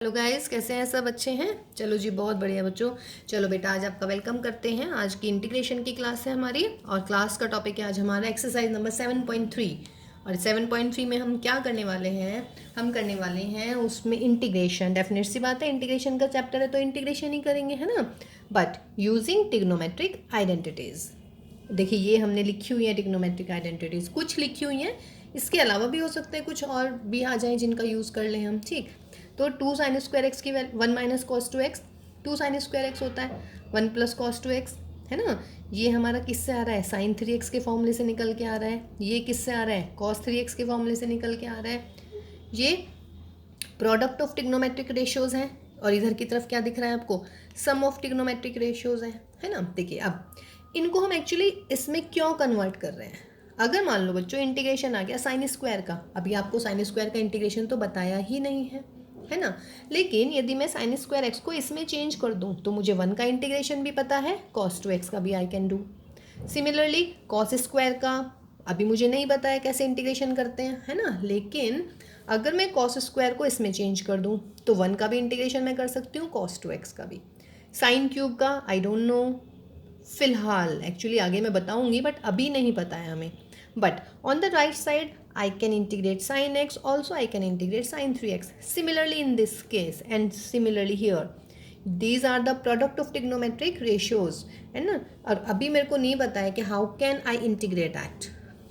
Hello guys, कैसे हैं सब? अच्छे हैं? चलो जी, बहुत बढ़िया बच्चों। चलो बेटा, आज आपका वेलकम करते हैं। आज की इंटीग्रेशन की क्लास है हमारी, और क्लास का टॉपिक है आज हमारा एक्सरसाइज नंबर 7.3। और 7.3 में हम क्या करने वाले हैं? हम करने वाले हैं उसमें इंटीग्रेशन। डेफिनेट सी बात है, इंटीग्रेशन का चैप्टर है तो इंटीग्रेशन ही करेंगे, है ना। But using trigonometric identities. देखिए, ये हमने लिखी हुई है ट्रिग्नोमेट्रिक आइडेंटिटीज़, कुछ लिखी हुई हैं। इसके अलावा भी हो सकता है कुछ और भी आ जाए जिनका यूज़ कर लें हम, ठीक। तो 2 sin² x की 1 - cos 2x, 2 sin² x होता है 1 + cos 2x, है ना। ये हमारा किससे आ रहा है? sin 3x के फॉर्मूले से निकल के आ रहा है। ये किससे आ रहा है? cos 3x के फॉर्मूले से निकल के आ रहा है। ये प्रोडक्ट ऑफ ट्रिग्नोमेट्रिक रेशियोज़ हैं, और इधर की तरफ क्या दिख रहा है आपको? सम ऑफ ट्रिग्नोमेट्रिक रेशियोज़ हैं, है ना। देखिए, अब इनको हम एक्चुअली इसमें क्यों कन्वर्ट कर रहे हैं? अगर मान लो बच्चों इंटीग्रेशन आ गया sin² का, अभी आपको sin² का इंटीग्रेशन तो बताया ही नहीं है ना। लेकिन यदि मैं sin² को इसमें चेंज कर दूं तो मुझे 1 का इंटीग्रेशन भी पता है, cos 2x का भी I can do. Similarly cos² का अभी मुझे नहीं पता है कैसे इंटीग्रेशन करते हैं, है ना। लेकिन अगर मैं cos² को इसमें चेंज कर दूं तो 1 का भी इंटीग्रेशन मैं कर सकती हूँ, cos 2x का भी। sin³ का आई डोंट नो, फिलहाल एक्चुअली आगे मैं बताऊंगी, बट अभी नहीं पता है हमें। But on the right side I can integrate sin x, also I can integrate sin 3x. Similarly in this case and similarly here, these are the product of trigonometric ratios, है ना। और अभी मेरे को नहीं पता है कि how can I integrate that,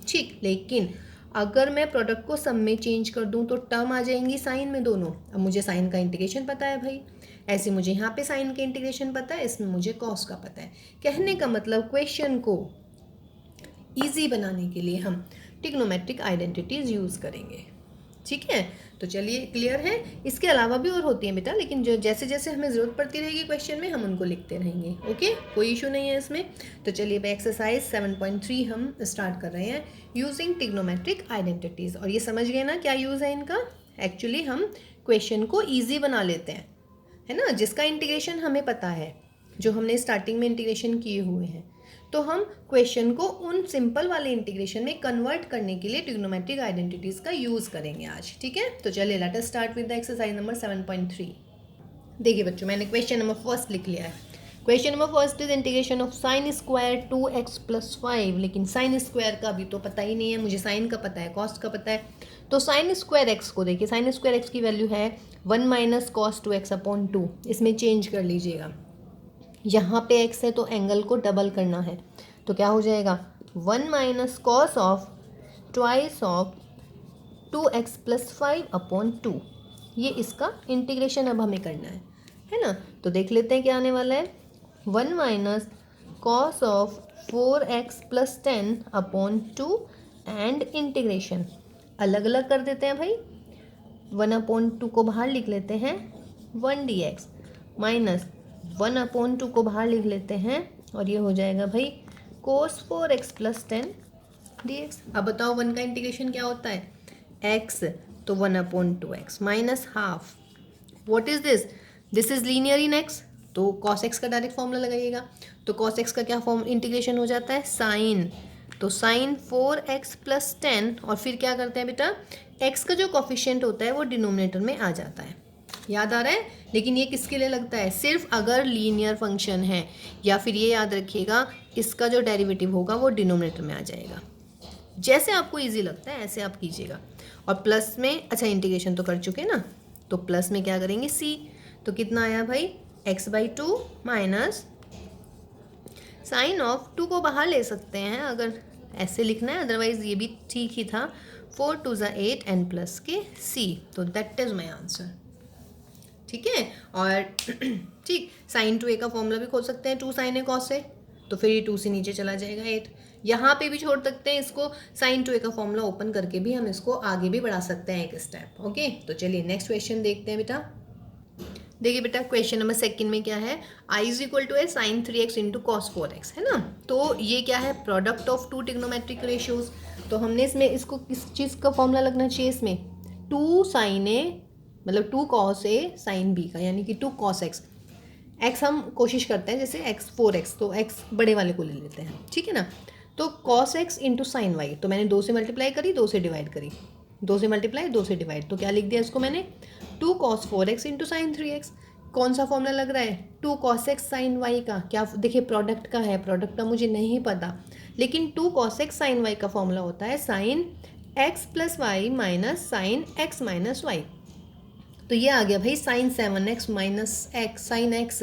ठीक। लेकिन अगर मैं प्रोडक्ट को सम में चेंज कर दूं तो टर्म आ जाएंगी साइन में दोनों। अब मुझे साइन का इंटीग्रेशन पता है भाई, ऐसे मुझे यहाँ पे साइन के इंटीग्रेशन पता है, इसमें मुझे कॉस का पता है। कहने का मतलब क्वेश्चन को ईजी बनाने के लिए हम ट्रिग्नोमेट्रिक आइडेंटिटीज़ यूज़ करेंगे, ठीक है। तो चलिए, क्लियर है। इसके अलावा भी और होती हैं बेटा, लेकिन जो जैसे जैसे हमें ज़रूरत पड़ती रहेगी क्वेश्चन में हम उनको लिखते रहेंगे, ओके, कोई इशू नहीं है इसमें। तो चलिए, एक्सरसाइज 7.3 हम स्टार्ट कर रहे हैं यूजिंग ट्रिग्नोमेट्रिक आइडेंटिटीज़। और ये समझ गए ना क्या यूज़ है इनका? एक्चुअली हम क्वेश्चन को ईजी बना लेते हैं, है ना। जिसका इंटीग्रेशन हमें पता है, जो हमने स्टार्टिंग में इंटीग्रेशन किए हुए हैं, तो हम क्वेश्चन को उन सिंपल वाले इंटीग्रेशन में कन्वर्ट करने के लिए ट्रिग्नोमेट्रिक आइडेंटिटीज़ का यूज़ करेंगे आज, ठीक है। तो चलिए, let us start with the exercise number 7.3। देखिए बच्चों, मैंने क्वेश्चन नंबर फर्स्ट लिख लिया है। Question number first is integration of sin² 2x + 5। लेकिन sin² का अभी तो पता ही नहीं है मुझे, साइन का पता है, कॉस्ट का पता है। तो sin² को देखिए, sin² की वैल्यू है 1 - cos 2x/2। इसमें चेंज कर लीजिएगा। यहाँ पे x है तो एंगल को डबल करना है, तो क्या हो जाएगा? 1 - cos of twice of 2x + 5/2। ये इसका इंटीग्रेशन अब हमें करना है ना। तो देख लेते हैं क्या आने वाला है। 1 - cos of 4x + 10/2 and integration अलग अलग कर देते हैं भाई। 1/2 को बाहर लिख लेते हैं 1 dx, माइनस 1/2 को बाहर लिख लेते हैं, और ये हो जाएगा भाई cos 4x + 10 dx। अब बताओ 1 का इंटीग्रेशन क्या होता है? x, तो 1/2x minus half. What is this? This is linear in x, तो cos x का डायरेक्ट फॉर्मूला लगाइएगा। तो cos x का क्या फॉर्म इंटीग्रेशन हो जाता है? साइन, तो साइन 4x + 10, और फिर क्या करते हैं बेटा? x का जो कॉफिशिएंट होता है वो डिनोमिनेटर में आ जाता है। याद आ रहा है? लेकिन ये किसके लिए लगता है? सिर्फ अगर लीनियर फंक्शन है, या फिर ये याद रखिएगा इसका जो डेरिवेटिव होगा वो डिनोमिनेटर में आ जाएगा। जैसे आपको इजी लगता है ऐसे आप कीजिएगा। और प्लस में, अच्छा इंटीग्रेशन तो कर चुके ना, तो प्लस में क्या करेंगे? c, तो कितना आया भाई? x/2 माइनस साइन ऑफ 2 को बाहर ले सकते हैं अगर ऐसे लिखना है, अदरवाइज ये भी ठीक ही था। 4 × 2 = 8 n + के c, तो दैट इज माई आंसर, ठीक है। और ठीक, sin 2a का फॉर्मूला भी खोल सकते हैं, 2 sin a cos a, तो फिर ये 2 से नीचे चला जाएगा 8। यहाँ पे भी छोड़ सकते हैं इसको, sin 2a का फॉर्मूला ओपन करके भी हम इसको आगे भी बढ़ा सकते हैं एक स्टेप, ओके। तो चलिए नेक्स्ट क्वेश्चन देखते हैं बेटा। देखिए बेटा, क्वेश्चन नंबर सेकंड में क्या है? I = a sin 3x × cos 4x, है ना। तो ये क्या है? Product of 2 trigonometric ratios. तो हमने इसमें इसको किस चीज़ का फॉर्मूला लगना चाहिए? इसमें 2 sin a, मतलब 2 cos a sin b का, यानी कि 2 cos x। x हम कोशिश करते हैं जैसे x 4x, तो x बड़े वाले को ले लेते हैं, ठीक है ना। तो cos x × sin y, तो मैंने 2 से मल्टीप्लाई करी, 2 से डिवाइड करी, 2 से मल्टीप्लाई 2 से डिवाइड, तो क्या लिख दिया इसको मैंने? 2 cos 4x into sine 3x। कौन सा फॉर्मूला लग रहा है? 2 cos x साइन y का। क्या देखिए प्रोडक्ट का है, प्रोडक्ट का मुझे नहीं पता, लेकिन 2 cos x साइन y का फॉर्मूला होता है sine x plus Y minus sine x minus Y. तो ये आ गया भाई sine 7x minus X, sine x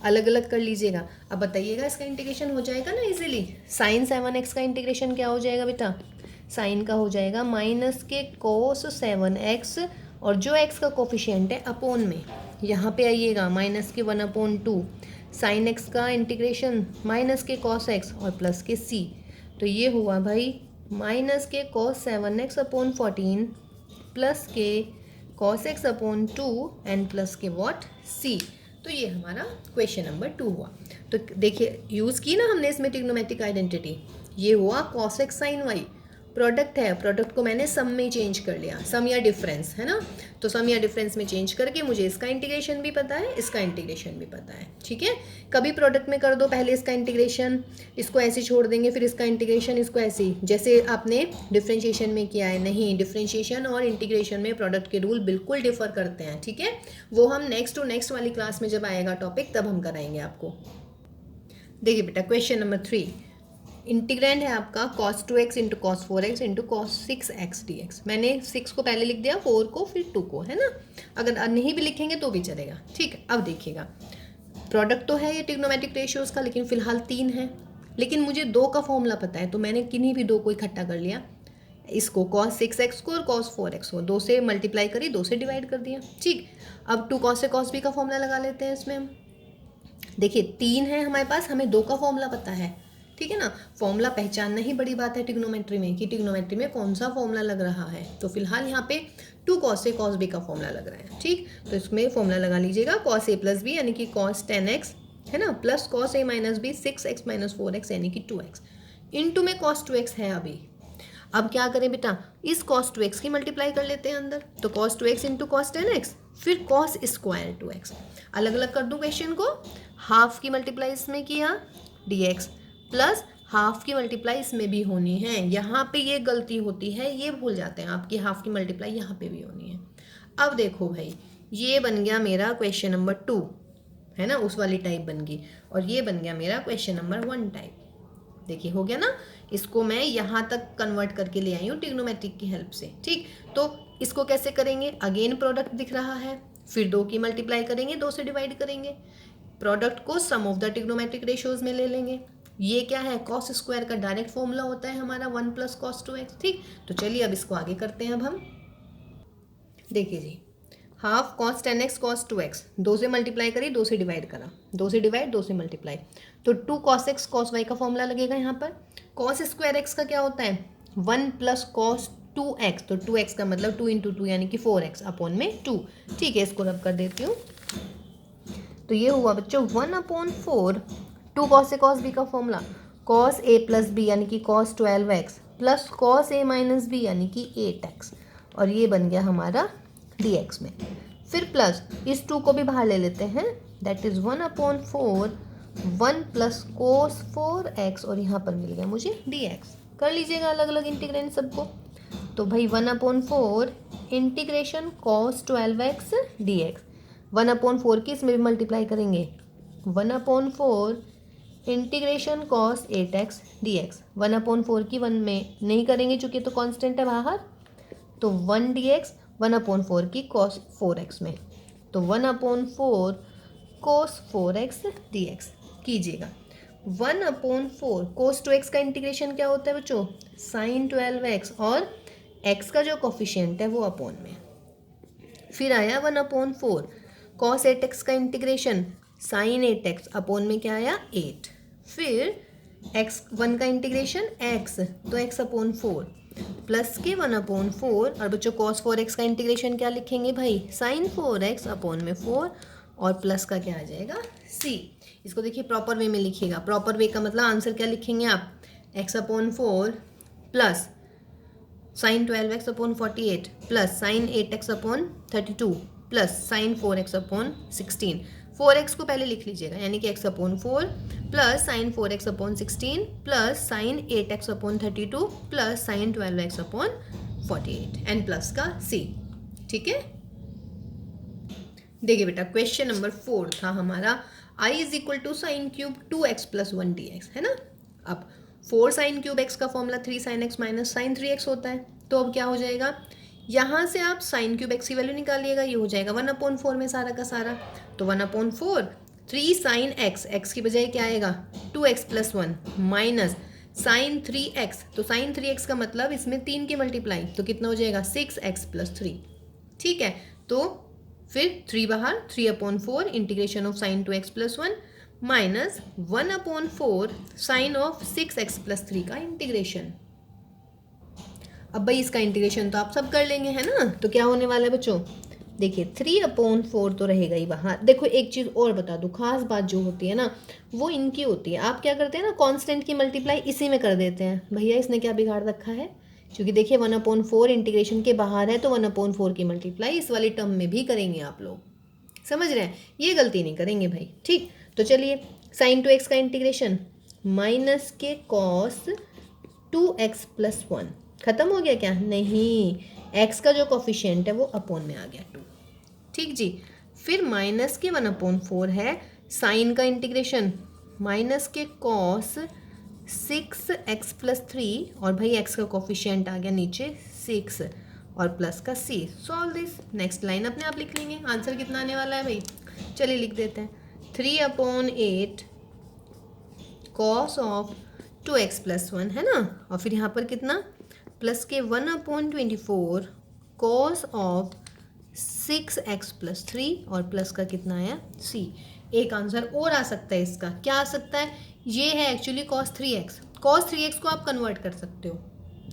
अलग अलग कर लीजिएगा। अब बताइएगा इसका इंटीग्रेशन हो जाएगा ना इजीली। साइन 7x का इंटीग्रेशन क्या हो जाएगा बेटा? साइन का हो जाएगा माइनस के कोस 7x, और जो x का कोफिशिएंट है अपोन में, यहाँ पे आइएगा माइनस के 1/2। साइन x का इंटीग्रेशन माइनस के कॉस x और प्लस के c। तो ये हुआ भाई माइनस के कॉस 7x अपॉन 14 प्लस के cos x upon 2 and plus के वॉट c। तो ये हमारा क्वेश्चन नंबर 2 हुआ। तो देखिए यूज़ की ना हमने इसमें ट्रिग्नोमेट्रिक आइडेंटिटी। ये हुआ cos X sine Y, product है, प्रोडक्ट को मैंने सम में चेंज कर लिया, सम या डिफरेंस है ना। तो सम या डिफरेंस में चेंज करके मुझे इसका इंटीग्रेशन भी पता है, इसका इंटीग्रेशन भी पता है, ठीक है। कभी प्रोडक्ट में कर दो पहले इसका इंटीग्रेशन, इसको ऐसे छोड़ देंगे, फिर इसका इंटीग्रेशन, इसको ऐसे ही जैसे आपने डिफ्रेंशिएशन में किया है। नहीं, डिफ्रेंशिएशन और इंटीग्रेशन में प्रोडक्ट के रूल बिल्कुल डिफर करते हैं, ठीक है। वो हम नेक्स्ट टू नेक्स्ट वाली क्लास में जब आएगा टॉपिक तब हम कराएंगे आपको। देखिए बेटा क्वेश्चन नंबर 3, इंटीग्रैंड है आपका cos 2x into cos 4x into cos 6x dx। मैंने 6 को पहले लिख दिया, 4 को फिर 2 को, है ना। अगर नहीं भी लिखेंगे तो भी चलेगा, ठीक है। अब देखिएगा प्रोडक्ट तो है ये ट्रिग्नोमेट्रिक रेशियोज का, लेकिन फिलहाल 3 है, लेकिन मुझे 2 का फॉर्मूला पता है, तो मैंने किन्हीं भी 2 को इकट्ठा कर लिया। इसको cos 6x को और cos 4x को 2 से मल्टीप्लाई करी, 2 से डिवाइड कर दिया, ठीक। अब 2 cos से cos b का फॉर्मूला लगा लेते हैं इसमें हम। देखिए 3 है हमारे पास, हमें 2 का फॉर्मूला पता है, ठीक है ना। फॉर्मूला पहचानना ही बड़ी बात है ट्रिग्नोमेट्री में, कि ट्रिग्नोमेट्री में कौन सा फॉर्मूला लग रहा है। तो फिलहाल यहाँ पे 2 cos से cos b का फॉर्मूला लग रहा है, ठीक। तो इसमें फॉर्मूला लगा लीजिएगा cos a प्लस b यानी कि cos 10x, है ना, plus cos a minus b 6x minus 4x यानी कि 2x, इंटू में cos 2x है अभी। अब क्या करें बेटा, इस cos 2x की मल्टीप्लाई कर लेते हैं अंदर, तो cos 2x into cos 10x, फिर cos स्क्वायर 2x। अलग अलग कर दूं क्वेश्चन को, हाफ की मल्टीप्लाई इसमें किया dx प्लस हाफ की मल्टीप्लाई इसमें भी होनी है। यहाँ पे ये गलती होती है, ये भूल जाते हैं आपकी हाफ की मल्टीप्लाई यहाँ पे भी होनी है। अब देखो भाई, ये बन गया मेरा क्वेश्चन नंबर 2, है ना, उस वाली टाइप बन गई, और ये बन गया मेरा क्वेश्चन नंबर 1 टाइप। देखिए हो गया ना। इसको मैं यहाँ तक कन्वर्ट करके ले आई हूँ ट्रिग्नोमेट्रिक की हेल्प से, ठीक। तो इसको कैसे करेंगे, अगेन प्रोडक्ट दिख रहा है, फिर 2 की मल्टीप्लाई करेंगे, 2 से डिवाइड करेंगे, प्रोडक्ट को सम ऑफ द ट्रिग्नोमेट्रिक रेशियोज में ले लेंगे। ये क्या है, कॉस स्क्वायर का डायरेक्ट फॉर्मूला होता है हमारा 1 प्लस कॉस 2x, ठीक। तो चलिए अब इसको आगे करते हैं। अब हम देखिए जी, half cos 10x cos 2x, 2 से मल्टीप्लाई करी, 2 से डिवाइड करा, 2 से डिवाइड, 2 से मल्टीप्लाई, तो 2 cos x cos y का फॉर्मूला लगेगा यहाँ पर। कॉस स्क्वायर x का क्या होता है, 1 प्लस कॉस 2x, तो 2x का मतलब 2 इंटू 2 यानी कि 4x अपॉन में 2, ठीक है। इसको रब कर देती हूँ, तो ये हुआ बच्चों 1/4, 2 cos से cos b का formula cos a plus b यानी कि cos 12x plus cos a minus b यानी कि 8x, और ये बन गया हमारा dx में। फिर प्लस इस 2 को भी बाहर ले लेते हैं, that is 1/4 1 plus cos 4x, और यहाँ पर मिल गया मुझे dx। कर लीजिएगा अलग अलग इंटीग्रेंड सबको। तो भाई 1/4 इंटीग्रेशन cos 12x dx, 1/4 की इसमें भी मल्टीप्लाई करेंगे, 1/4 इंटीग्रेशन cos 8x dx, 1/4 की 1 में नहीं करेंगे चूँकि तो कांस्टेंट है बाहर, तो 1 dx, 1/4 की cos 4x में, तो 1/4 cos 4x dx कीजिएगा। 1/4 cos 2x का इंटीग्रेशन क्या होता है बच्चों, sin 12x, और x का जो कोफिशिएंट है वो अपॉन में। फिर आया 1/4 cos 8x का इंटीग्रेशन sin 8x, अपॉन में क्या आया 8। फिर x1 का इंटीग्रेशन x, तो x/4 प्लस के 1/4, और बच्चों cos 4x का इंटीग्रेशन क्या लिखेंगे भाई, sin 4x अपॉन में 4, और प्लस का क्या आ जाएगा c। इसको देखिए प्रॉपर वे में लिखिएगा। प्रॉपर वे का मतलब आंसर क्या लिखेंगे आप, x/4 plus sin 12x upon 48 plus sin 8x upon 32 plus sin 4x upon 16। 4x को पहले लिख लीजिएगा, यानी कि x/4 plus sin 4x upon 16 plus sin 8x upon 32 plus sin 12x upon 48 and plus का c, ठीक है। देखिए बेटा क्वेश्चन नंबर 4 था हमारा I is equal to sine cube 2x plus 1 dx, है ना। अब 4 साइन क्यूब x का formula 3 sine x minus sine 3x होता है। तो अब क्या हो जाएगा, यहाँ से आप साइन क्यूब x की वैल्यू निकालिएगा, ये हो जाएगा 1/4 में सारा का सारा। तो 1/4 3 साइन x की बजाय क्या आएगा 2x plus 1 minus sine 3x। तो साइन 3x का मतलब इसमें 3 की मल्टीप्लाई, तो कितना हो जाएगा 6x प्लस 3। ठीक है, तो फिर 3 बाहर, 3/4 integration of sine 2x plus 1 minus 1/4 sine of 6x plus 3 का इंटीग्रेशन। अब भाई इसका इंटीग्रेशन तो आप सब कर लेंगे, है ना। तो क्या होने वाला है बच्चों, देखिए 3/4 तो रहेगा ही बाहर। देखो एक चीज़ और बता दूँ, खास बात जो होती है ना वो इनकी होती है। आप क्या करते हैं ना, कांस्टेंट की मल्टीप्लाई इसी में कर देते हैं। भैया इसने क्या बिगाड़ रखा है, क्योंकि देखिए 1/4 इंटीग्रेशन के बाहर है, तो 1/4 की मल्टीप्लाई इस वाली टर्म में भी करेंगे। आप लोग समझ रहे हैं, ये गलती नहीं करेंगे भाई। ठीक, तो चलिए साइन 2x का इंटीग्रेशन माइनस के कॉस 2x प्लस 1 खत्म हो गया क्या, नहीं, x का जो कोफिशिएंट है वो अपोन में आ गया 2। ठीक जी, फिर माइनस के 1/4 है साइन का इंटीग्रेशन माइनस के कॉस 6x प्लस 3, और भाई x का कोफिशिएंट आ गया नीचे 6 और प्लस का c। Solve this, next line अपने आप लिख लेंगे। आंसर कितना आने वाला है भाई, चलिए लिख देते हैं 3/8 कॉस ऑफ 2x प्लस 1, है ना। और फिर यहाँ पर कितना प्लस के 1/24 कॉस ऑफ 6x प्लस 3 और प्लस का कितना आया c। एक आंसर और आ सकता है इसका, क्या आ सकता है, ये है actually cos 3x। cos 3x को आप कन्वर्ट कर सकते हो,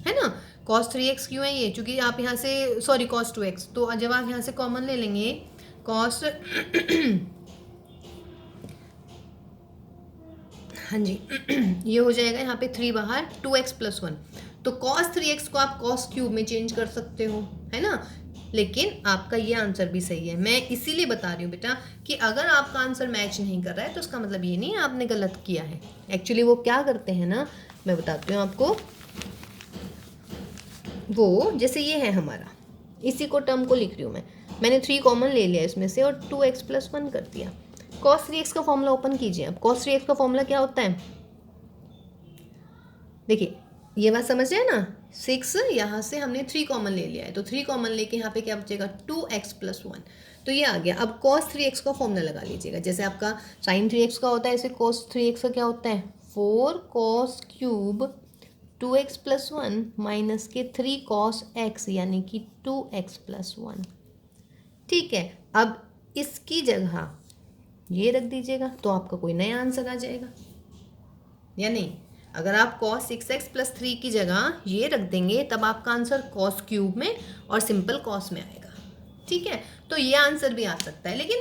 है ना। cos 3x क्यों है ये, क्योंकि आप यहाँ से सॉरी cos 2x, तो जब आप यहाँ से कॉमन ले लेंगे cos हाँ जी ये हो जाएगा यहाँ पे 3 बाहर 2x प्लस 1। तो cos 3x को आप cos क्यूब में चेंज कर सकते हो, है ना। लेकिन आपका ये आंसर भी सही है। मैं इसीलिए बता रही हूँ बेटा कि अगर आपका आंसर मैच नहीं कर रहा है तो उसका मतलब ये नहीं है आपने गलत किया है। एक्चुअली वो क्या करते हैं ना, मैं बताती हूँ आपको। वो जैसे ये है हमारा, इसी को टर्म को लिख रही हूँ मैंने 3 कॉमन ले लिया इसमें से और 2x प्लस 1 कर दिया। cos 3x का फॉर्मूला ओपन कीजिए। अब cos 3x का फॉर्मूला क्या होता है, देखिए ये बात समझ रहे हैं ना, 6 यहाँ से हमने 3 कॉमन ले लिया है, तो 3 कॉमन लेके यहाँ पे क्या बचेगा 2x प्लस 1, तो ये आ गया। अब cos 3x का फॉर्मूला लगा लीजिएगा। जैसे आपका sin 3x का होता है, ऐसे cos 3x का क्या होता है 4 cos cube 2x plus 1 minus के 3 cos x यानी कि 2x प्लस 1। ठीक है, अब इसकी जगह ये रख दीजिएगा तो आपका कोई नया आंसर आ जाएगा, या नहीं। अगर आप cos 6x प्लस 3 की जगह ये रख देंगे तब आपका आंसर cos क्यूब में और सिंपल cos में आएगा। ठीक है, तो ये आंसर भी आ सकता है। लेकिन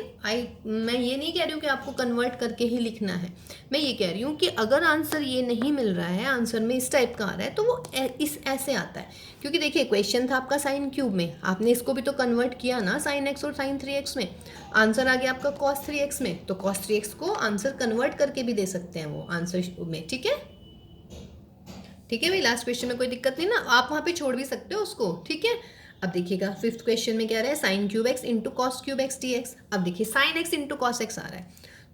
मैं ये नहीं कह रही हूँ कि आपको कन्वर्ट करके ही लिखना है। मैं ये कह रही हूँ कि अगर आंसर ये नहीं मिल रहा है, आंसर में इस टाइप का आ रहा है, तो वो इस ऐसे आता है। क्योंकि देखिए क्वेश्चन था आपका साइन क्यूब में, आपने इसको भी तो कन्वर्ट किया ना साइन x और साइन 3x में, आंसर आ गया आपका cos 3x में। तो cos 3x को आंसर कन्वर्ट करके भी दे सकते हैं वो आंसर में। ठीक है, ठीक है भाई, लास्ट क्वेश्चन में कोई दिक्कत नहीं ना, आप वहाँ पे छोड़ भी सकते हो उसको। ठीक है, अब देखिएगा 5th क्वेश्चन में क्या रहा है, sine cube x into cos cube x d x. अब देखिए sine x into cos x आ रहा है,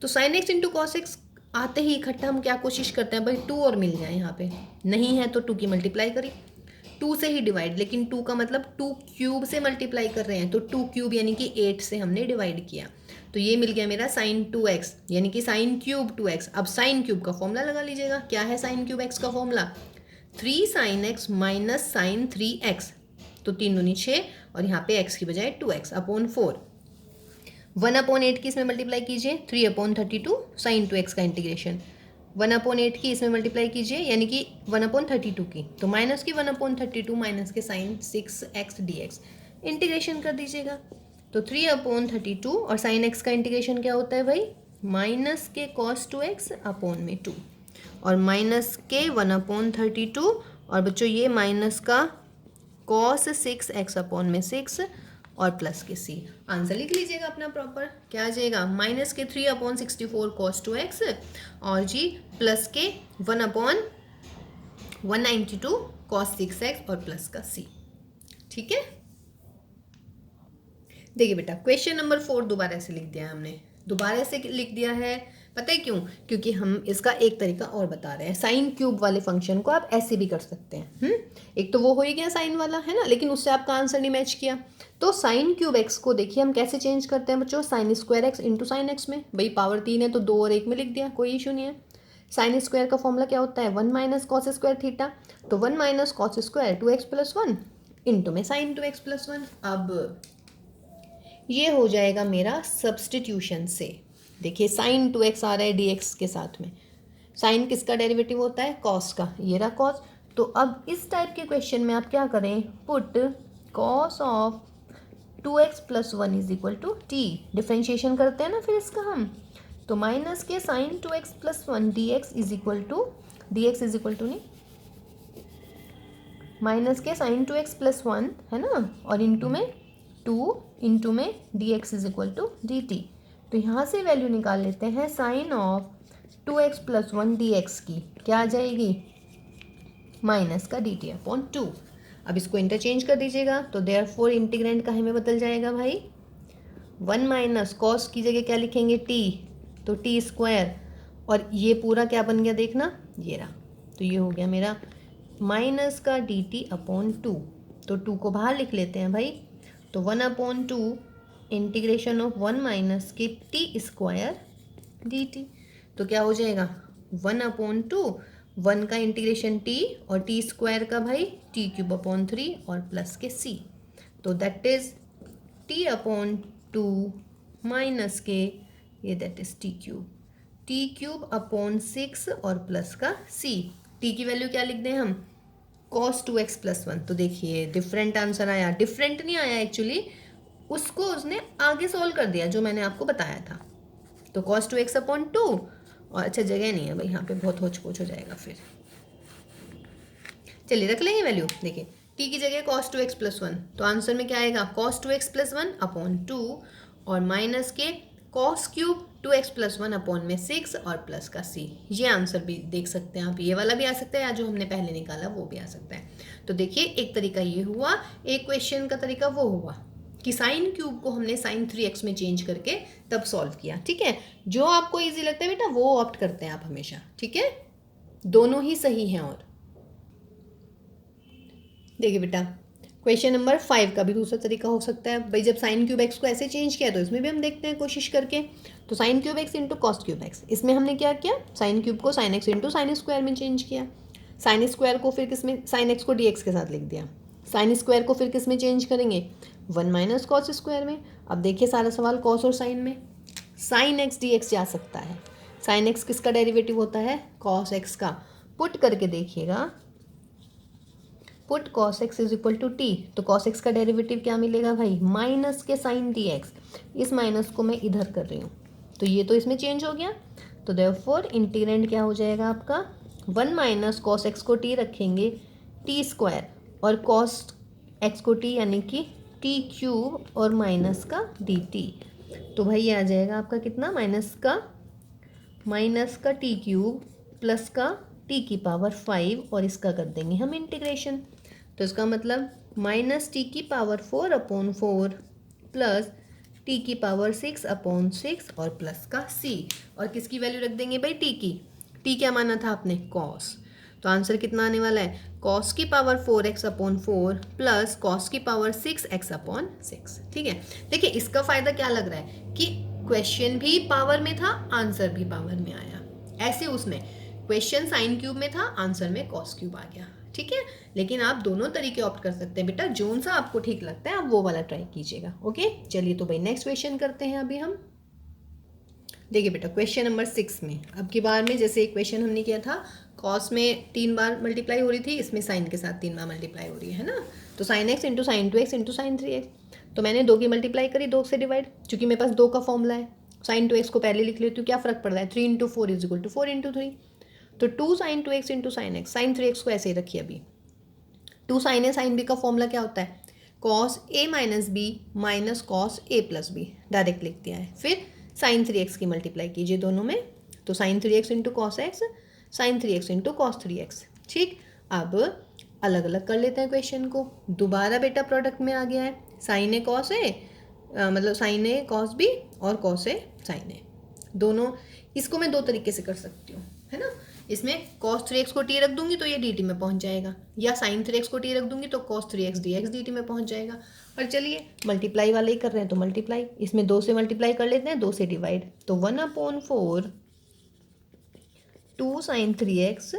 तो sine x into cos x आते ही इकट्ठा हम क्या कोशिश करते हैं भाई 2 और मिल जाए। यहाँ पे नहीं है तो 2 की मल्टीप्लाई करी, 2 से ही डिवाइड, लेकिन 2 का मतलब 2 क्यूब से मल्टीप्लाई कर रहे हैं, तो 2 क्यूब यानी कि 8 से हमने डिवाइड किया, तो ये मिल गया मेरा साइन 2x यानी कि साइन क्यूब 2x। अब साइन क्यूब का फॉर्मूला लगा लीजिएगा, क्या है साइन क्यूब x का formula 3 sine x minus sine 3x, तो 3 दूनी 6 और यहाँ पे x की बजाय 2x अपॉन 4। 1/8 की इसमें मल्टीप्लाई कीजिए, 3/32 साइन 2x का इंटीग्रेशन। 1/8 की इसमें मल्टीप्लाई कीजिए यानी कि 1/32 की, तो माइनस की 1/32 माइनस के साइन 6x dx इंटीग्रेशन कर दीजिएगा। तो 3/32 और साइन x का इंटीग्रेशन क्या होता है भाई माइनस के cos 2x अपॉन में 2 और माइनस के 1/32 और बच्चों ये माइनस का cos 6x अपॉन में 6 और प्लस के c। आंसर लिख लीजिएगा अपना प्रॉपर, क्या आ जाएगा माइनस के 3/64 cos 2x और जी प्लस के 1/192 cos 6x और प्लस का c। ठीक है, देखिए बेटा, क्वेश्चन नंबर 4 दोबारा से लिख दिया है हमने। दोबारा से लिख दिया है, पता है क्यों? क्योंकि हम इसका एक तरीका और बता रहे हैं। साइन क्यूब वाले फंक्शन को आप ऐसे भी कर सकते हैं। एक तो वो हो ही गया साइन वाला, है ना, लेकिन उससे आपका आंसर नहीं मैच किया। तो साइन क्यूब एक्स को देखिए हम कैसे चेंज करते हैं बच्चों, sign square x into sine x में। भाई पावर 3 है तो 2 और 1 में लिख दिया, कोई इशू नहीं है। साइन स्क्वायर का फॉर्मूला क्या होता है? 1 माइनस कॉस स्क्वायर थीटा। तो 1 minus cos square 2x plus 1 into में साइन 2x प्लस 1। अब ये हो जाएगा मेरा सब्सटीट्यूशन से। देखिए साइन 2x आ रहा है dx के साथ में। साइन किसका डेरिवेटिव होता है? कॉस का। ये रहा कॉस। तो अब इस टाइप के क्वेश्चन में आप क्या करें? Put cos of 2x plus 1 is equal to T. Differentiation करते हैं ना फिर इसका हम। तो माइनस के sine 2x plus 1 dx is equal to नहीं, माइनस के साइन 2x प्लस 1 है ना, और इंटू में 2 इंटू में dx is equal to dt। तो यहाँ से वैल्यू निकाल लेते हैं sign of 2x plus 1 dx की, क्या आ जाएगी? माइनस का dt अपॉन 2। अब इसको इंटरचेंज कर दीजिएगा, तो देयरफॉर इंटीग्रेंड का हमें बदल जाएगा भाई। 1 माइनस कॉस की जगह क्या लिखेंगे? t, तो टी स्क्वायर, और ये पूरा क्या बन गया देखना, ये रहा। तो ये हो गया मेरा माइनस का dt अपॉन 2। तो 2 को बाहर लिख लेते हैं भाई। तो 1 अपॉन 2 इंटीग्रेशन ऑफ 1 माइनस के टी स्क्वायर dt। तो क्या हो जाएगा? 1 अपॉन 2, 1 का इंटीग्रेशन t और टी स्क्वायर का भाई टी क्यूब अपॉन 3 और प्लस के c। तो that is t upon 2 minus के ये that is T cube upon 6 और प्लस का c। t की वैल्यू क्या लिख दें हम? cos 2x plus 1। तो देखिए डिफरेंट आंसर आया। डिफरेंट नहीं आया एक्चुअली, उसको उसने आगे सॉल्व कर दिया जो मैंने आपको बताया था। तो cos 2x अपॉन 2, और अच्छा जगह नहीं है भाई यहाँ पे, बहुत होच पोच हो जाएगा फिर। चलिए रख लेंगे वैल्यू। देखिए t की जगह cos 2x प्लस 1, तो आंसर में क्या आएगा? cos 2x प्लस 1 अपॉन 2 और माइनस के cos cube 2x plus 1 upon में 6 और प्लस का c। ये आंसर भी देख सकते हैं आप, ये वाला भी आ सकता है या जो हमने पहले निकाला वो भी आ सकता है। तो देखिए एक तरीका ये हुआ, एक क्वेश्चन का तरीका वो हुआ कि साइन क्यूब को हमने साइन 3x में चेंज करके तब सॉल्व किया। ठीक है, जो आपको ईजी लगता है बेटा वो ऑप्ट करते हैं आप हमेशा। ठीक है, दोनों ही सही हैं। और देखिए बेटा क्वेश्चन नंबर 5 का भी दूसरा तरीका हो सकता है भाई। जब साइन क्यूब एक्स को ऐसे चेंज किया तो इसमें भी हम देखते हैं कोशिश करके। तो sign cube x into cos cube x, इसमें हमने क्या किया? साइन क्यूब को sign x into sine square में चेंज किया। साइन स्क्वायर को फिर किस में? साइन एक्स को डी एक्स के साथ लिख दिया। साइन स्क्वायर को फिर किस में चेंज करेंगे? 1 माइनस कॉस स्क्वायर में। अब देखिए सारा सवाल कॉस और साइन में। साइन एक्स डी एक्स जा सकता है। साइन एक्स किसका डेरिवेटिव होता है? कॉस एक्स का। पुट करके देखिएगा, put cos x is equal to T. तो cos x का डेरिवेटिव क्या मिलेगा भाई? माइनस के साइन डी एक्स। इस माइनस को मैं इधर कर रही हूँ, तो ये तो इसमें चेंज हो गया। तो देयरफॉर इंटीग्रेंड क्या हो जाएगा आपका? 1 माइनस कॉस एक्स को टी रखेंगे टी स्क्वायर, और कॉस एक्स को टी यानी कि टी क्यूब और माइनस का डी टी। तो भाई ये आ जाएगा आपका कितना? माइनस का टी क्यूब प्लस का टी की पावर 5, और इसका कर देंगे हम इंटीग्रेशन। तो इसका मतलब माइनस टी की पावर 4 अपॉन 4 प्लस टी की पावर 6 अपॉन 6 और प्लस का c। और किसकी वैल्यू रख देंगे भाई? टी की। टी क्या माना था आपने? कॉस। तो आंसर कितना आने वाला है? कॉस की power 4x upon 4 plus cos की पावर 6x अपॉन 6। ठीक है, देखिए इसका फ़ायदा क्या लग रहा है कि क्वेश्चन भी पावर में था, आंसर भी पावर में आया। ऐसे उसमें क्वेश्चन साइन क्यूब में था, आंसर में कॉस क्यूब आ गया। ठीक है, लेकिन आप दोनों तरीके ऑप्ट कर सकते हैं बेटा, जोन सा आपको ठीक लगता है आप वो वाला ट्राई कीजिएगा। ओके, चलिए तो भाई नेक्स्ट क्वेश्चन करते हैं अभी हम। देखिए बेटा क्वेश्चन नंबर 6 में अब की बार में जैसे एक क्वेश्चन हमने किया था, कॉस में 3 बार मल्टीप्लाई हो रही थी, इसमें साइन के साथ 3 बार मल्टीप्लाई हो रही है ना। तो sine x into sign 2x into sign 3x। तो मैंने 2 की मल्टीप्लाई करी, 2 से डिवाइड, चूंकि मेरे पास 2 का फॉर्मूला है। साइन 2x को पहले लिख लेती हूँ, क्या फ़र्क पड़ रहा है? 3 into 4 is equal to 4 into 3। तो 2 sine 2x into sine X. Sine 3x को ऐसे ही रखिए अभी। 2 साइन ए साइन बी का फॉर्मूला क्या होता है? Cos A minus B minus cos A plus B, direct लिख दिया है। फिर साइन 3x की मल्टीप्लाई कीजिए दोनों में, तो sine 3x into cos X, sine 3x into cos 3x। ठीक, अब अलग अलग कर लेते हैं क्वेश्चन को। दोबारा बेटा प्रोडक्ट में आ गया है, साइन ए कॉस ए मतलब साइन ए कॉस बी और कॉस ए साइन ए, दोनों। इसको मैं दो तरीके से कर सकती हूँ, है ना। इसमें cos 3x को t रख दूंगी तो ये dt में पहुंच जाएगा, या sin 3x को t रख दूंगी तो cos 3x dx dt में पहुंच जाएगा। और चलिए मल्टीप्लाई वाले ही कर रहे हैं तो मल्टीप्लाई, इसमें 2 से मल्टीप्लाई कर लेते हैं, 2 से डिवाइड, तो 1/4 2 sin 3x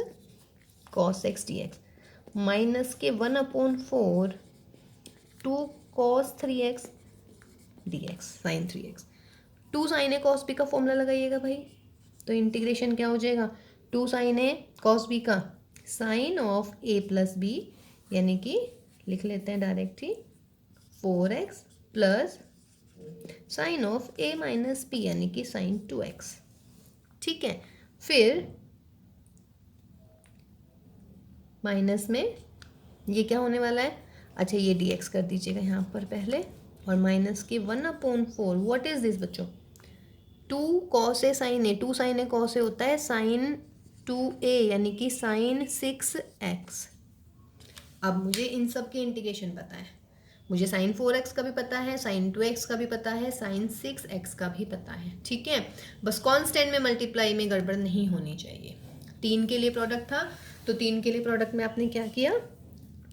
cos x dx minus के 1/4 2 cos 3x dx sin 3x। 2 sin a cos b का फॉर्मूला लगाइएगा भाई, तो इंटीग्रेशन क्या हो जाएगा, 2 sin a cos b का sine of a plus B, यानी कि लिख लेते हैं directly 4x plus sine of a minus b, यानी कि साइन 2x। ठीक है, फिर माइनस में ये क्या होने वाला है, अच्छा ये dx कर दीजिएगा यहाँ पर पहले, और माइनस के 1/4 व्हाट इज दिस बच्चों, 2 cos a sin a, 2 sin a cos a होता है साइन 2a, यानी कि साइन 6x। अब मुझे इन सब की इंटीग्रेशन पता है, मुझे साइन 4x का भी पता है, साइन 2x का भी पता है, साइन 6x का भी पता है। ठीक है, बस कांस्टेंट में मल्टीप्लाई में गड़बड़ नहीं होनी चाहिए। 3 के लिए प्रोडक्ट था तो 3 के लिए प्रोडक्ट में आपने क्या किया,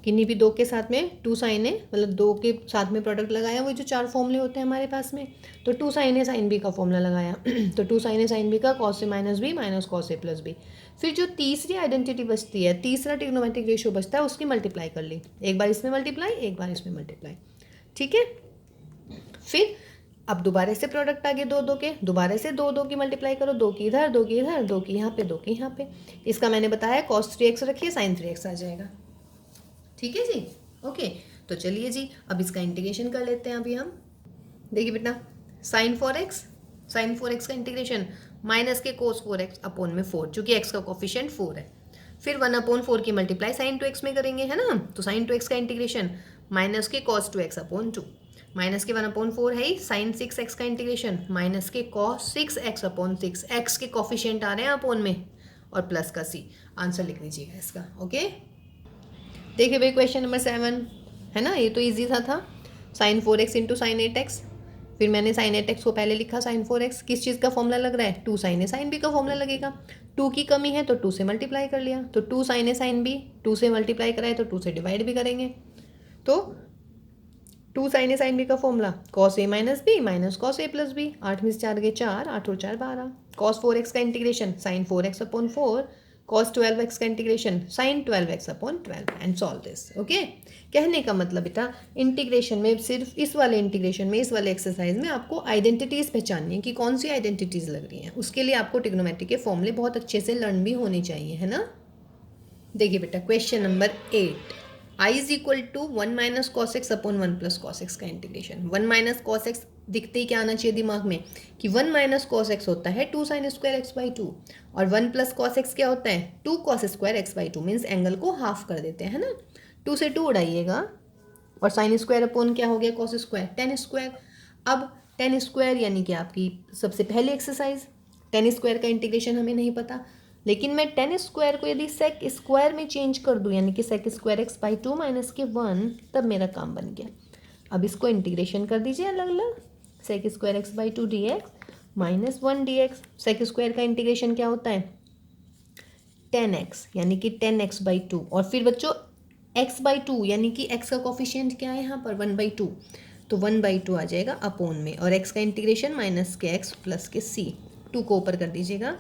किन्हीं भी 2 के साथ में 2 साइन ए, मतलब 2 के साथ में प्रोडक्ट लगाया, वो जो 4 फॉर्मूले होते हैं हमारे पास में, तो 2 साइन ए साइन बी का फॉर्मूला लगाया तो 2 साइन ए साइन बी का cos A minus B minus cos A plus B. फिर जो तीसरी आइडेंटिटी बचती है, तीसरा ट्रिग्नोमेट्रिक रेशियो बचता है, उसकी मल्टीप्लाई कर ली, एक बार इसमें मल्टीप्लाई एक बार इसमें मल्टीप्लाई। ठीक है, फिर अब दोबारा से प्रोडक्ट आ गए 2 2 के, दोबारा से 2 2 की मल्टीप्लाई करो, 2 की इधर 2 की इधर 2 की यहाँ पे 2 की यहाँ पे, इसका मैंने बताया cos 3x रखिए साइन 3x आ जाएगा। ठीक है जी, ओके। तो चलिए जी अब इसका इंटीग्रेशन कर लेते हैं। अभी हम देखिए बेटा, साइन 4x का इंटीग्रेशन माइनस के cos 4x अपॉन में 4, चूंकि x का कोफिशिएंट 4 है, फिर 1/4 की मल्टीप्लाई साइन 2x में करेंगे, है ना। तो साइन 2x का इंटीग्रेशन माइनस के cos 2x अपॉन 2, माइनस के 1/4 है ही, साइन 6x का इंटीग्रेशन माइनस के cos 6x अपॉन 6, x के कोफिशिएंट आ रहे हैं अपॉन में, और प्लस का c। आंसर लिख लीजिएगा इसका। ओके, देखिए भाई क्वेश्चन नंबर 7 है ना, ये तो इजी था sign 4x into sine 8x, फिर मैंने साइन 8x को पहले लिखा साइन 4x, किस चीज़ का फॉर्मूला लग रहा है, 2 साइन ए साइन बी का फॉर्मूला लगेगा। 2 की कमी है तो 2 से मल्टीप्लाई कर लिया, तो 2 साइन ए साइन बी, 2 से मल्टीप्लाई कराए तो 2 से डिवाइड भी करेंगे, तो 2 साइन ए साइन बी का formula cos A minus B minus cos A plus B, 8 में से 4 गए 4, 8 और 4 12। कॉस 4x का integration sign 4x upon 4, cos 12x का integration sine 12x upon 12, and solve this. Okay, कहने का मतलब बेटा इंटीग्रेशन में, सिर्फ इस वाले इंटीग्रेशन में, इस वाले एक्सरसाइज में आपको आइडेंटिटीज़ पहचाननी है कि कौन सी आइडेंटिटीज़ लग रही हैं, उसके लिए आपको ट्रिग्नोमेट्री के फॉर्मूले बहुत अच्छे से लर्न भी होने चाहिए, है ना। देखिए बेटा question number 8, I is equal to 1 minus cos x upon 1 plus cos X का इंटीग्रेशन। 1 माइनस कॉस एक्स दिखते ही क्या आना चाहिए दिमाग में कि 1 माइनस कॉस एक्स होता है 2 साइन स्क्वायर एक्स बाई 2, और 1 प्लस कॉस एक्स क्या होता है 2 cos square x by 2, means angle को हाफ कर देते हैं ना। 2 से 2 उड़ाइएगा और साइन स्क्वायर अपॉन क्या हो गया कॉस स्क्वायर, टेन स्क्वायर। अब टेन स्क्वायर यानी कि आपकी सबसे पहली एक्सरसाइज, टेन स्क्वायर का इंटीग्रेशन हमें नहीं पता, लेकिन मैं टेन स्क्वायर को यदि सेक स्क्वायर में चेंज कर दूं, यानी कि sec square x by 2 minus के 1, तब मेरा काम बन गया। अब इसको इंटीग्रेशन कर दीजिए अलग अलग, sec square x by 2 d x minus 1 d x. Sec square का इंटीग्रेशन क्या होता है 10x, यानी कि 10x बाई 2, और फिर बच्चों x बाई 2, यानी कि x का कोफिशिएंट क्या है यहाँ पर 1 बाई 2, तो 1 बाई 2 आ जाएगा अपॉन में, और x का इंटीग्रेशन माइनस के x प्लस के c, 2 को ऊपर कर दीजिएगा,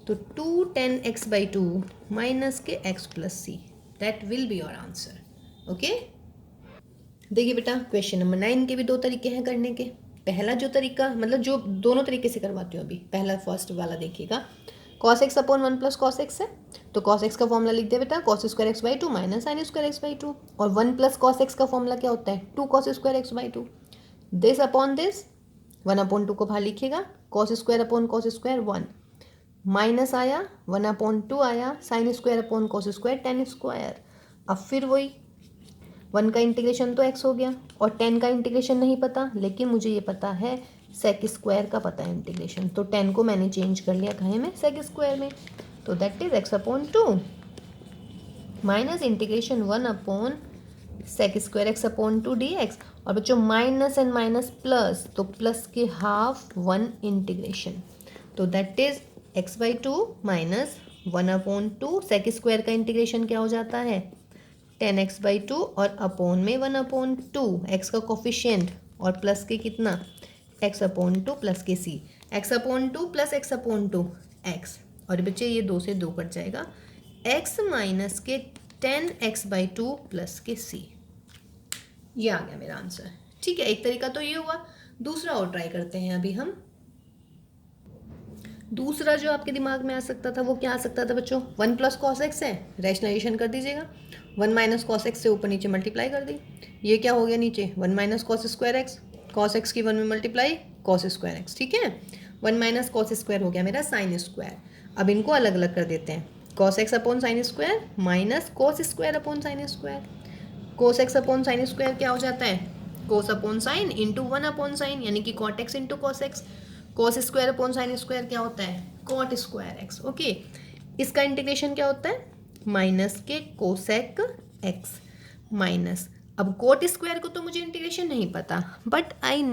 तो 2 10x बाई 2 माइनस के x plus C, that will be your answer. Okay, देखिए बेटा क्वेश्चन नंबर 9 के भी 2 तरीके हैं करने के। पहला जो तरीका, मतलब जो दोनों तरीके से करवाती हूँ अभी, पहला फर्स्ट वाला देखिएगा, cos x upon 1 plus cos x है, तो cos x का फॉर्मूला लिख दे बेटा cos square x by 2 minus sign square x by 2, और 1 प्लस कॉस एक्स का फॉर्मूला क्या होता है 2 cos square x by 2, this upon this, 1 upon 2 को बाहर लिखिएगा, cos square upon cos square 1, minus आया 1 अपॉन 2 आया, sine square upon cos square 10 square. अब फिर वही 1 का इंटीग्रेशन तो x हो गया, और 10 का इंटीग्रेशन नहीं पता, लेकिन मुझे ये पता है सेक स्क्वायर का पता है इंटीग्रेशन, तो 10 को मैंने चेंज कर लिया कहीं में सेक स्क्वायर में, तो that is x upon 2 minus integration 1 upon sec square x upon 2 d x. और बच्चों माइनस एंड माइनस प्लस, तो प्लस के हाफ 1 इंटीग्रेशन, तो that is x by 2 minus 1/2 sec square का इंटीग्रेशन क्या हो जाता है 10x बाई 2 और अपॉन में 1/2 एक्स का कोफिशिएंट और प्लस के कितना x/2 प्लस के c, x/2 plus x/2 x, और बच्चे ये 2 से 2 कट जाएगा, x माइनस के 10x बाई 2 प्लस के c। ये आ गया मेरा आंसर। ठीक है, एक तरीका तो ये हुआ, दूसरा और ट्राई करते हैं अभी हम। दूसरा जो आपके दिमाग में आ सकता था वो क्या आ सकता था बच्चों, 1 प्लस कॉस एक्स है, रैशनलाइजेशन कर दीजिएगा, 1 माइनस कॉस एक्स से ऊपर नीचे मल्टीप्लाई कर दी, ये क्या हो गया नीचे 1 minus cos square x, cos x की 1 में मल्टीप्लाई कॉस स्क्वायर एक्स। ठीक है, 1 माइनस कॉस स्क्वायर हो गया मेरा साइन स्क्वायर। अब इनको अलग अलग कर देते हैं, cos x upon sine square minus cos square upon sine square. Cos x upon sine square क्या हो जाता है cos upon sine into 1 upon sine, यानी कि cot x into cos x. Cos square upon sine square क्या होता है cot square x. Okay, इसका इंटीग्रेशन क्या होता है माइनस के कोसेक एक्स माइनस, अब कोट स्क्वायर को तो मुझे इंटीग्रेशन नहीं पता, बट आई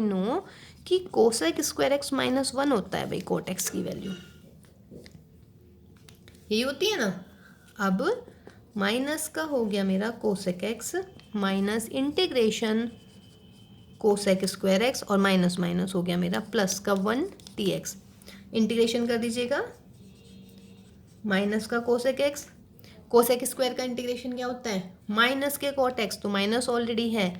नो कि कोसेक स्क्वायर एक्स माइनस 1 होता है भाई कोट एक्स की वैल्यू, यही होती है ना। अब माइनस का हो गया मेरा cosec x minus integration cosec square x और माइनस माइनस हो गया मेरा प्लस का 1 टी एक्स। इंटीग्रेशन कर दीजिएगा माइनस का कोसेक एक्स, कोसेक स्क्वायर का इंटीग्रेशन क्या होता है माइनस के कॉट एक्स, तो माइनस ऑलरेडी है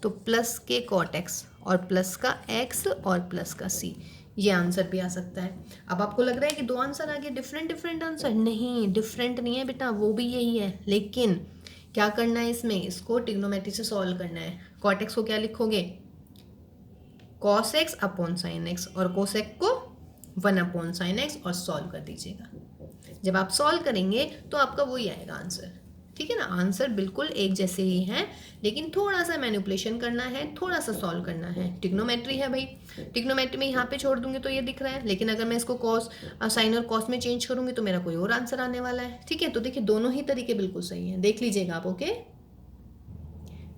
तो प्लस के कॉट एक्स और प्लस का एक्स और प्लस का सी। ये आंसर भी आ सकता है। अब आपको लग रहा है कि 2 आंसर आ गए डिफरेंट आंसर, नहीं डिफरेंट नहीं है बेटा, वो भी यही है, लेकिन क्या करना है इसमें, इसको ट्रिग्नोमेट्री से सॉल्व करना है। कॉट एक्स को क्या लिखोगे cos x upon sine x और कोसेक को 1 अपॉन साइन एक्स और सॉल्व कर दीजिएगा। जब आप सॉल्व करेंगे तो आपका वही आएगा आंसर। ठीक है ना, आंसर बिल्कुल एक जैसे ही हैं, लेकिन थोड़ा सा मैनिपुलेशन करना है, थोड़ा सा सॉल्व करना है। ट्रिग्नोमेट्री है भाई, ट्रिग्नोमेट्री में यहाँ पे छोड़ दूंगी तो ये दिख रहा है, लेकिन अगर मैं इसको कॉस साइन और कॉस में चेंज करूंगी तो मेरा कोई और आंसर आने वाला है। ठीक है, तो देखिए दोनों ही तरीके बिल्कुल सही हैं, देख लीजिएगा आप। ओके,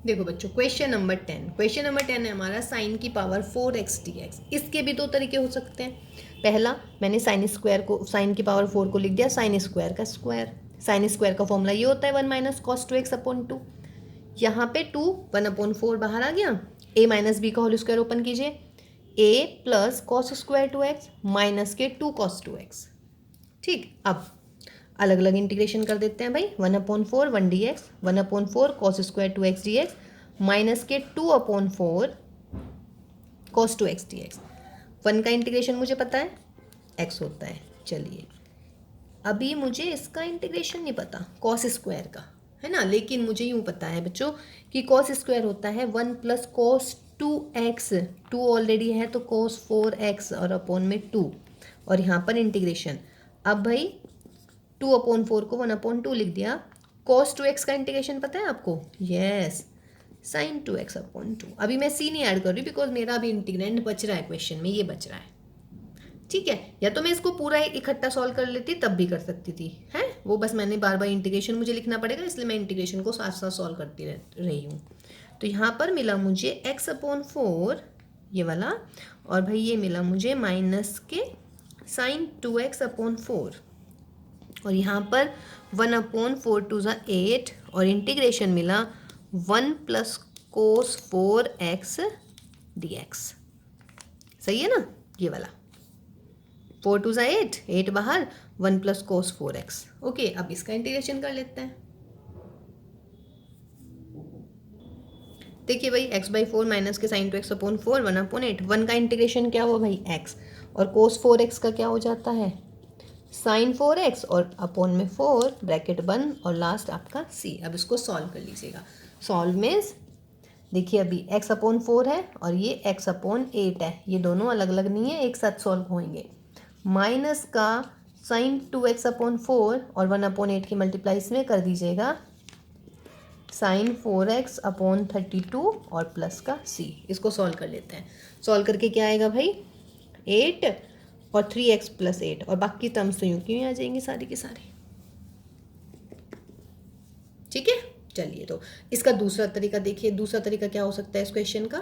देखो बच्चों क्वेश्चन नंबर 10 है हमारा साइन की पावर 4x dx। इसके भी 2 तरीके हो सकते हैं। पहला, मैंने साइन स्क्वायर को साइन की पावर 4 को लिख दिया साइन स्क्वायर का स्क्वायर। साइन स्क्वायर का फॉर्मूला ये होता है 1 माइनस कॉस 2x अपॉन 2। यहाँ पे 2 1/4 बाहर आ गया, a माइनस बी का होल स्क्वायर ओपन कीजिए, a plus cos square 2x minus के 2 कॉस 2x। ठीक, अब अलग अलग इंटीग्रेशन कर देते हैं भाई, 1/4 1 dx, 1/4 cos square 2x dx minus के 2/4 कॉस 2x dx। 1 का इंटीग्रेशन मुझे पता है x होता है। चलिए, अभी मुझे इसका इंटीग्रेशन नहीं पता कॉस स्क्वायर का, है ना, लेकिन मुझे यूँ पता है बच्चों कि कॉस स्क्वायर होता है 1 प्लस कॉस 2x, 2 ऑलरेडी है तो कॉस 4x और अपॉन में 2, और यहाँ पर इंटीग्रेशन। अब भाई 2/4 को 1/2 लिख दिया। cos 2x का इंटीग्रेशन पता है आपको, यस sin 2x अपॉन 2। अभी मैं c नहीं ऐड कर रही बिकॉज मेरा अभी इंटीग्रेंड बच रहा है क्वेश्चन में, ये बच रहा है। ठीक है, या तो मैं इसको पूरा इकट्ठा सॉल्व कर लेती तब भी कर सकती थी, है वो बस मैंने बार बार इंटीग्रेशन मुझे लिखना पड़ेगा, इसलिए मैं इंटीग्रेशन को साथ साथ सॉल्व करती रही हूँ। तो यहाँ पर मिला मुझे x/4 ये वाला, और भाई ये मिला मुझे माइनस के sin 2x अपॉन 4, और यहाँ पर 1/4 2 ज़ा 8 और इंटीग्रेशन मिला 1 प्लस कोस 4x dx। सही है ना, ये वाला 4 2 ज़ा 8, 8 बाहर, 1 प्लस कोस 4x। ओके, अब इसका इंटीग्रेशन कर लेते हैं। देखिए भाई x/4 माइनस के sin 2x अपॉन 4 1/8, 1 का इंटीग्रेशन क्या हुआ भाई x, और कोस 4x का क्या हो जाता है साइन 4x और अपॉन में 4 ब्रैकेट बंद और लास्ट आपका c। अब इसको सॉल्व कर लीजिएगा। सॉल्व मीन्स देखिए अभी x/4 है और ये x/8 है, ये दोनों अलग अलग नहीं है, एक साथ सॉल्व होंगे। माइनस का साइन 2x/4 और 1/8 की मल्टीप्लाई इसमें कर दीजिएगा साइन 4x अपॉन 32 और प्लस का c। इसको सॉल्व कर लेते हैं। सॉल्व करके क्या आएगा भाई 8 और 3x प्लस 8, और बाकी टर्म्स तो यूँ क्यों आ जाएंगी सारी की सारी। ठीक है, चलिए तो इसका दूसरा तरीका देखिए, दूसरा तरीका क्या हो सकता है इस क्वेश्चन का।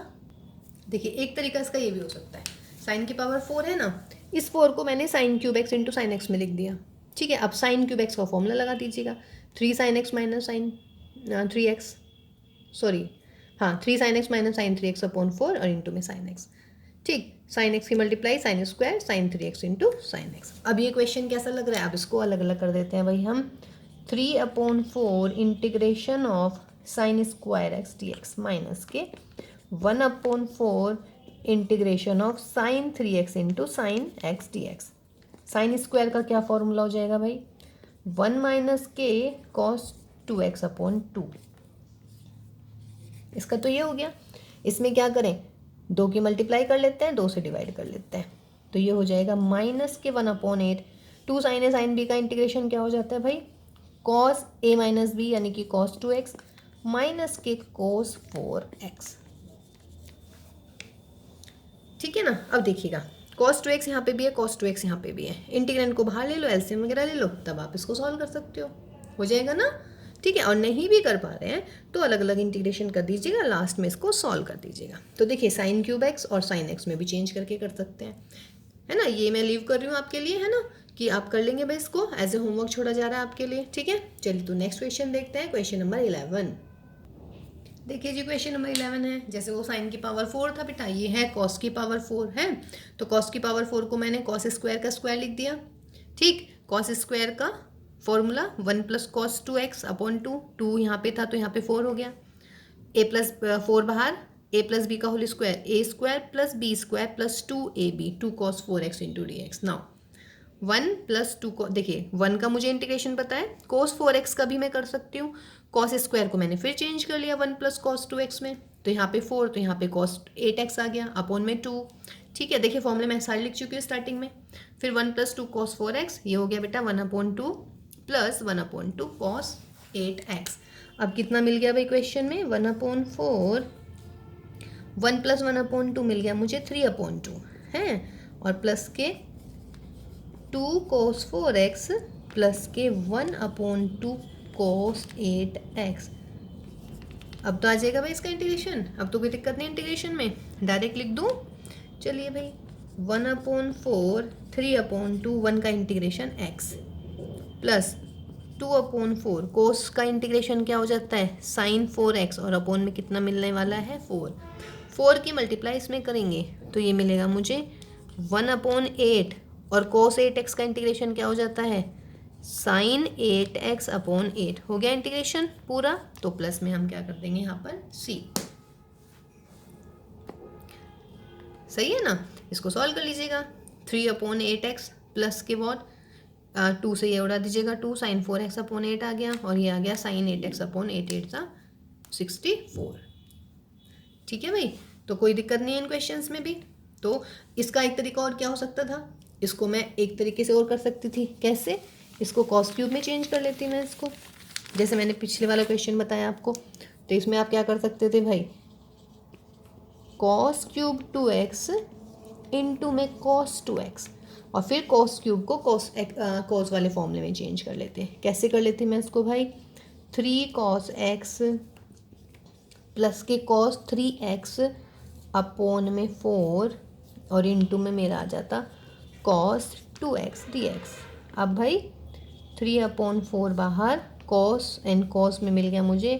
देखिए एक तरीका इसका ये भी हो सकता है, साइन की पावर 4 है ना, इस 4 को मैंने sine cube x into sine x में लिख दिया। ठीक है, अब साइन क्यूब एक्स का फॉर्मूला लगा दीजिएगा, 3 sine x minus sine 3x, sorry हाँ 3 sine x minus sine 3x upon 4 और इंटू में साइन एक्स। ठीक, साइन एक्स की multiply sine square sine 3x into sine x. अब ये क्वेश्चन कैसा लग रहा है, अब इसको अलग अलग कर देते हैं भाई हम। 3/4 integration of sign square x d x minus के 1/4 integration of sign 3x into sine x d x. Sine square का क्या फॉर्मूला हो जाएगा भाई, 1 माइनस के कॉस 2x अपॉन 2। इसका तो ये हो गया। इसमें क्या करें, 2 की मल्टीप्लाई कर लेते हैं, 2 से डिवाइड कर लेते हैं, तो ये हो जाएगा माइनस के 1/8। 2 साइन ए साइन बी का इंटीग्रेशन क्या हो जाता है भाई, कॉस ए माइनस बी यानी कि कॉस 2x माइनस के कॉस 4x। ठीक है ना। अब देखिएगा cos 2x यहाँ पे भी है, cos 2x यहाँ पे भी है, इंटीग्रेंड को बाहर ले लो, एलसीएम वगैरह ले लो, तब आप इसको सॉल्व कर सकते हो जाएगा ना। ठीक है, और नहीं भी कर पा रहे हैं तो अलग अलग इंटीग्रेशन कर दीजिएगा, लास्ट में इसको सॉल्व कर दीजिएगा। तो देखिए साइन क्यूब एक्स और साइन एक्स में भी चेंज करके कर सकते हैं, है ना। ये मैं लीव कर रही हूँ आपके लिए, है ना, कि आप कर लेंगे भाई, इसको एज ए होमवर्क छोड़ा जा रहा है आपके लिए। ठीक है, चलिए तो नेक्स्ट क्वेश्चन देखते हैं, क्वेश्चन नंबर 11। देखिए जी क्वेश्चन नंबर 11 है, जैसे वो साइन की पावर 4 था बेटा, ये है कॉस की पावर 4 है, तो कॉस की पावर 4 को मैंने कॉस स्क्वायर का स्क्वायर लिख दिया। ठीक, कॉस स्क्वायर का formula 1 plus cos 2x upon 2 यहाँ पे था तो यहाँ पे 4 हो गया, a प्लस 4 बाहर, a प्लस बी का whole square, a square plus b square plus 2ab 2 cos 4x into d x. Now 1 plus 2 को देखिए 1 का मुझे इंटीग्रेशन पता है, cos 4x का भी मैं कर सकती हूँ, cos स्क्वायर को मैंने फिर चेंज कर लिया 1 प्लस cos 2x में, तो यहाँ पे 4 तो यहाँ पे cos 8x आ गया अपॉन में 2। ठीक है, देखिए फॉर्मूले मैं सारे लिख चुकी हूँ स्टार्टिंग में। फिर 1 प्लस 2 cos 4x, ये हो गया बेटा 1/2 प्लस 1/2 cos 8x। अब कितना मिल गया भाई क्वेश्चन में, 1/4, 1 प्लस 1/2 मिल गया मुझे 3/2 है, और प्लस के 2 cos 4x प्लस के 1/2 cos 8x। अब तो आ जाएगा भाई इसका इंटीग्रेशन, अब तो कोई दिक्कत नहीं इंटीग्रेशन में, डायरेक्ट लिख दूँ। चलिए भाई 1/4 3/2 1 का इंटीग्रेशन x प्लस 2/4 कोस का इंटीग्रेशन क्या हो जाता है साइन 4x, और अपॉन में कितना मिलने वाला है 4 की मल्टीप्लाई इसमें करेंगे तो ये मिलेगा मुझे 1/8, और cos 8x का इंटीग्रेशन क्या हो जाता है साइन 8x अपॉन 8। हो गया इंटीग्रेशन पूरा, तो प्लस में हम क्या कर देंगे यहाँ पर c। सही है ना, इसको सॉल्व कर लीजिएगा। 3/8x प्लस के वॉट 2 से ये उड़ा दीजिएगा, 2 साइन 4x अपॉन 8 आ गया, और ये आ गया साइन 8x अपॉन 8 8 सा 64। ठीक है भाई, तो कोई दिक्कत नहीं है इन क्वेश्चंस में भी। तो इसका एक तरीका और क्या हो सकता था, इसको मैं एक तरीके से और कर सकती थी, कैसे, इसको कॉस क्यूब में चेंज कर लेती मैं इसको, जैसे मैंने पिछले वाला क्वेश्चन बताया आपको। तो इसमें आप क्या कर सकते थे भाई, कॉस क्यूब 2x इंटू में कॉस 2x, और फिर कॉस क्यूब को कॉस वाले फॉर्मूले में चेंज कर लेते हैं। कैसे कर लेते मैं इसको भाई, 3 cos x प्लस के cos 3x अपॉन में 4, और इंटू में मेरा आ जाता cos 2x dx। अब भाई 3/4 बाहर, cos एंड cos में मिल गया मुझे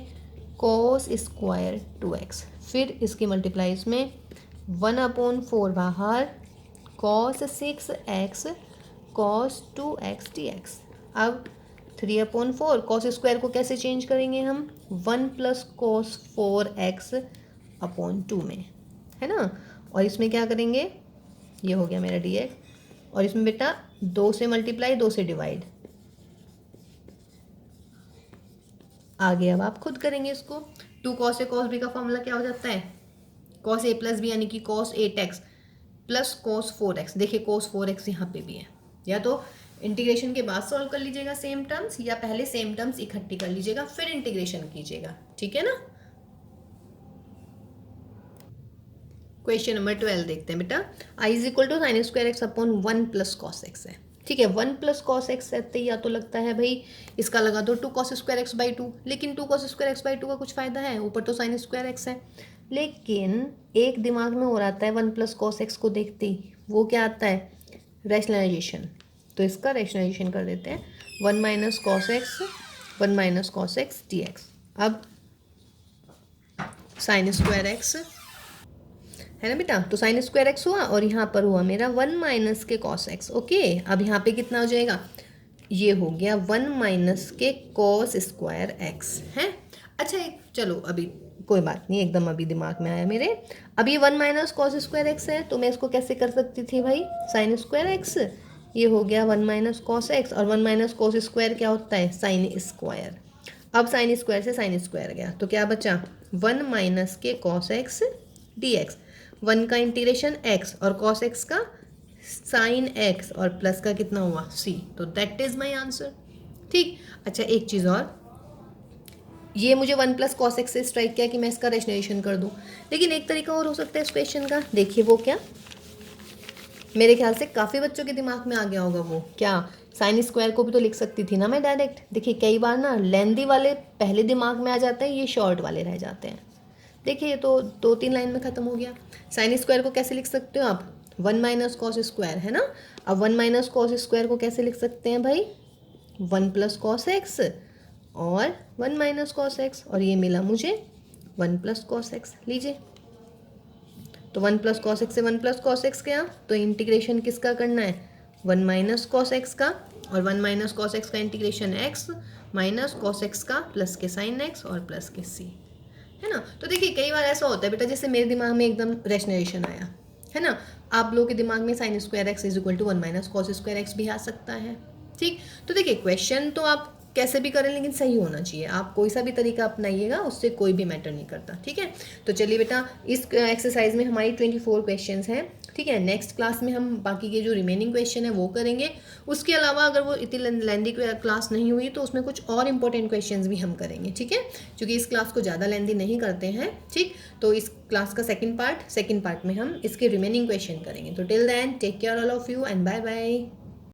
cos स्क्वायर 2x, फिर इसकी मल्टीप्लाई इसमें 1/4 बाहर, cos 6x cos 2x dx। अब 3/4 cos स्क्वायर को कैसे चेंज करेंगे हम, 1 प्लस cos 4x अपॉन 2 में, है ना, और इसमें क्या करेंगे, ये हो गया मेरा dx, और इसमें बेटा 2 से मल्टीप्लाई 2 से डिवाइड, आगे अब आप खुद करेंगे इसको। 2 cos a cos b का फॉर्मूला क्या हो जाता है, cos a प्लस बी यानी कि cos 8x plus cos 4x। देखिए cos 4x यहाँ पे भी है, या तो इंटीग्रेशन के बाद सॉल्व कर लीजिएगा सेम टर्म्स, या पहले सेम टर्म्स इकट्ठी कर लीजिएगा फिर इंटीग्रेशन कीजिएगा। ठीक है ना। क्वेश्चन नंबर 12 देखते हैं बेटा, i is equal to sine square x upon 1 plus cos x है। ठीक है। 1 प्लस कॉस एक्स रहते ही या तो लगता है भाई इसका लगा दो 2 कॉस स्क्वायर एक्स बाई 2, लेकिन 2 कॉस स्क्वायर एक्स बाई 2 का कुछ फ़ायदा है, ऊपर तो साइन स्क्वायर एक्स है। लेकिन एक दिमाग में और आता है 1 प्लस कॉस एक्स को देखते ही, वो क्या आता है, रैशनलाइजेशन। तो इसका रैशनलाइजेशन कर देते हैं, 1 minus cos x, 1 minus cos x d x. अब साइन स्क्वायर एक्स है ना बेटा, तो साइन स्क्वायर एक्स हुआ और यहाँ पर हुआ मेरा 1 माइनस के कॉस एक्स। ओके, अब यहाँ पे कितना हो जाएगा, ये हो गया 1 माइनस के कॉस स्क्वायर एक्स है। अच्छा एक चलो अभी कोई बात नहीं, एकदम अभी दिमाग में आया मेरे। अब ये 1 माइनस कॉस स्क्वायर एक्स है, तो मैं इसको कैसे कर सकती थी भाई, साइन स्क्वायर एक्स। ये हो गया 1 माइनस कॉस एक्स, और 1 माइनस कॉस स्क्वायर क्या होता है, साइन स्क्वायर। अब साइन स्क्वायर से साइन स्क्वायर गया तो क्या बचा, 1 माइनस के कॉस एक्स डी एक्स। 1 का इंटीग्रेशन x और cos x का साइन x और प्लस का कितना हुआ c, तो दैट इज माय आंसर। ठीक, अच्छा एक चीज़ और, ये मुझे 1 प्लस कॉस एक्स से स्ट्राइक किया कि मैं इसका रैशनलाइजेशन कर दूं, लेकिन एक तरीका और हो सकता है इस क्वेश्चन का। देखिए वो क्या, मेरे ख्याल से काफ़ी बच्चों के दिमाग में आ गया होगा, वो क्या, साइन स्क्वायर को भी तो लिख सकती थी ना मैं डायरेक्ट। देखिए कई बार ना लेंदी वाले पहले दिमाग में आ जाते हैं, ये शॉर्ट वाले रह जाते हैं। देखिए ये तो 2-3 लाइन में ख़त्म हो गया। साइन स्क्वायर को कैसे लिख सकते हो आप, 1 माइनस कॉस स्क्वायर है ना। अब 1 माइनस कॉस स्क्वायर को कैसे लिख सकते हैं भाई, 1 प्लस कॉस एक्स और 1 माइनस कॉस एक्स, और ये मिला मुझे 1 प्लस कॉस एक्स। लीजिए, तो 1 प्लस कॉस एक्स से 1 प्लस कॉस एक्स गया, तो इंटीग्रेशन किसका करना है, 1 माइनस कॉस एक्स का, और 1 माइनस कॉस एक्स का integration x minus cos X का प्लस के साइन एक्स और प्लस के सी, है ना। तो देखिए कई बार ऐसा होता है बेटा, जैसे मेरे दिमाग में एकदम रैशनलाइजेशन आया है ना, आप लोगों के दिमाग में sine square x is equal to 1 minus cos square x भी आ सकता है। ठीक, तो देखिए क्वेश्चन तो आप कैसे भी करें लेकिन सही होना चाहिए, आप कोई सा भी तरीका अपनाइएगा, उससे कोई भी मैटर नहीं करता। ठीक है, तो चलिए बेटा इस एक्सरसाइज में हमारी 24 क्वेश्चंस हैं। ठीक है, नेक्स्ट क्लास में हम बाकी के जो रिमेनिंग क्वेश्चन है वो करेंगे। उसके अलावा अगर वो इतनी लेंदी क्लास नहीं हुई तो उसमें कुछ और इंपॉर्टेंट क्वेश्चंस भी हम करेंगे। ठीक है, क्योंकि इस क्लास को ज़्यादा लेंदी नहीं करते हैं। ठीक, तो इस क्लास का सेकेंड पार्ट में हम इसके रिमेनिंग क्वेश्चन करेंगे। तो till then take care all of you and bye bye.